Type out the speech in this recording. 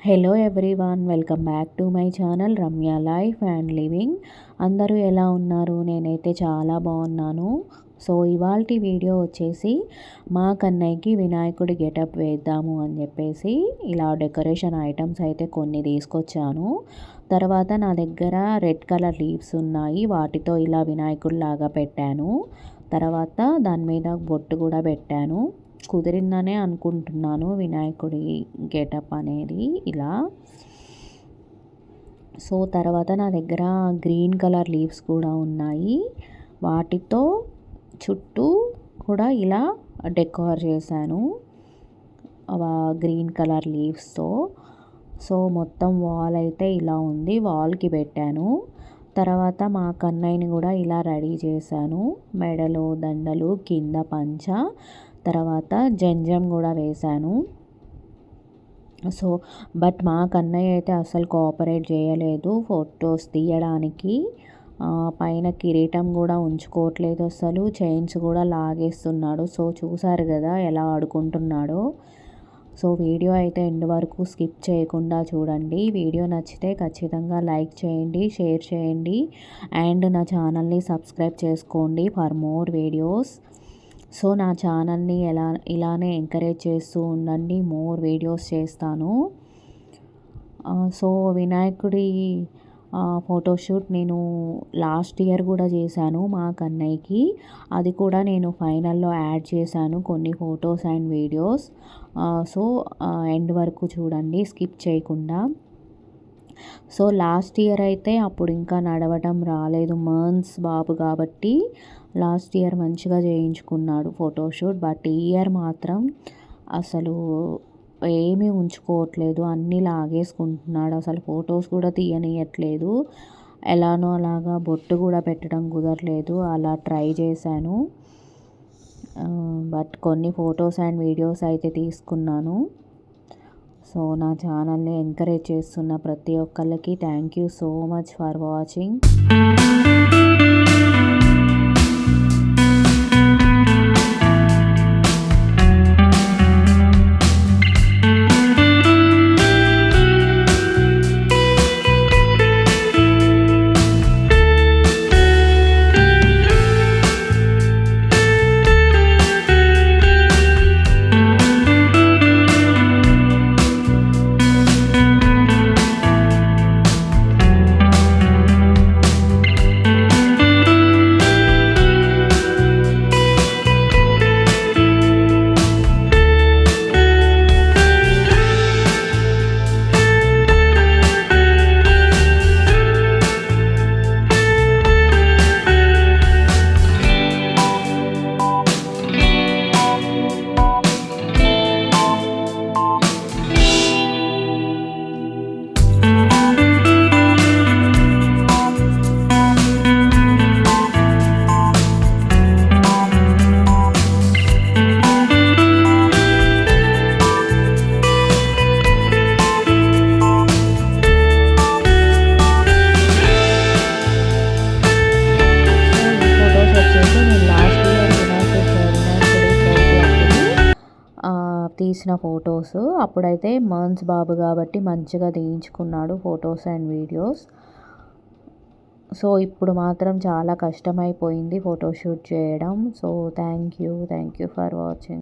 Hello everyone, welcome back to my channel Ramya life and living. అందరూ ఎలా ఉన్నారు? నేనైతే చాలా బాగున్నాను. సో ఇవాల్టి వీడియో వచ్చేసి మా కన్నయ్యకి వినాయకుడి గెటప్ వేద్దాము అని చెప్పేసి ఇలా డెకరేషన్ ఐటమ్స్ అయితే కొన్ని తీసుకొచ్చాను. తర్వాత నా దగ్గర రెడ్ కలర్ లీవ్స్ ఉన్నాయి, వాటితో ఇలా వినాయకుడి లాగా పెట్టాను. తర్వాత దాని మీద బొట్టు కూడా పెట్టాను. కుదిరిందనే అనుకుంటున్నాను వినాయకుడి గెటప్ అనేది ఇలా. సో తర్వాత నా దగ్గర గ్రీన్ కలర్ లీవ్స్ కూడా ఉన్నాయి, వాటితో చుట్టూ కూడా ఇలా డెకోర్ చేశాను గ్రీన్ కలర్ లీవ్స్తో. సో మొత్తం వాల్ అయితే ఇలా ఉంది, వాల్కి పెట్టాను. తర్వాత మా కన్నయ్యని కూడా ఇలా రెడీ చేశాను, మెడలో దండలు, కింద పంచ, తర్వాత జంజం కూడా వేశాను. సో బట్ మా కన్నయ్య అయితే అసలు కోఆపరేట్ చేయలేదు ఫొటోస్ తీయడానికి. పైన కిరీటం కూడా ఉంచుకోవట్లేదు, అసలు చైన్స్ కూడా లాగేస్తున్నాడు. సో చూసారు కదా ఎలా ఆడుకుంటున్నాడో. సో వీడియో అయితే ఎండ్ వరకు స్కిప్ చేయకుండా చూడండి. వీడియో నచ్చితే ఖచ్చితంగా లైక్ చేయండి, షేర్ చేయండి అండ్ నా ఛానల్ని సబ్స్క్రైబ్ చేసుకోండి ఫర్ మోర్ వీడియోస్. సో నా ఛానల్ని ఇలానే ఎంకరేజ్ చేస్తూ ఉండండి, మోర్ వీడియోస్ చేస్తాను. సో వినాయకుడి ఫోటోషూట్ నేను లాస్ట్ ఇయర్ కూడా చేశాను మా కన్నయ్యకి. అది కూడా నేను ఫైనల్లో యాడ్ చేశాను కొన్ని photos and videos. So end వరకు చూడండి స్కిప్ చేయకుండా. సో లాస్ట్ ఇయర్ అయితే అప్పుడు ఇంకా నడవటం రాలేదు మర్న్స్ బాబు కాబట్టి లాస్ట్ ఇయర్ మంచిగా చేయించుకున్నాడు ఫోటోషూట్. బట్ ఈ ఇయర్ మాత్రం అసలు ఏమీ ఉంచుకోవట్లేదు, అన్నీ లాగేసుకుంటున్నాడు, అసలు ఫొటోస్ కూడా తీయనియట్లేదు. ఎలానో అలాగా బొట్టు కూడా పెట్టడం కుదరలేదు, అలా ట్రై చేశాను. బట్ కొన్ని ఫొటోస్ అండ్ వీడియోస్ అయితే తీసుకున్నాను. సో నా ఛానల్ని ఎంకరేజ్ చేస్తున్న ప్రతి ఒక్కళ్ళకి thank you so much for watching. తీసిన ఫొటోస్ అప్పుడైతే మర్న్స్ బాబు కాబట్టి మంచిగా తీయించుకున్నాడు ఫొటోస్ అండ్ వీడియోస్. సో ఇప్పుడు మాత్రం చాలా కష్టమైపోయింది ఫోటోషూట్ చేయడం. So thank you for watching.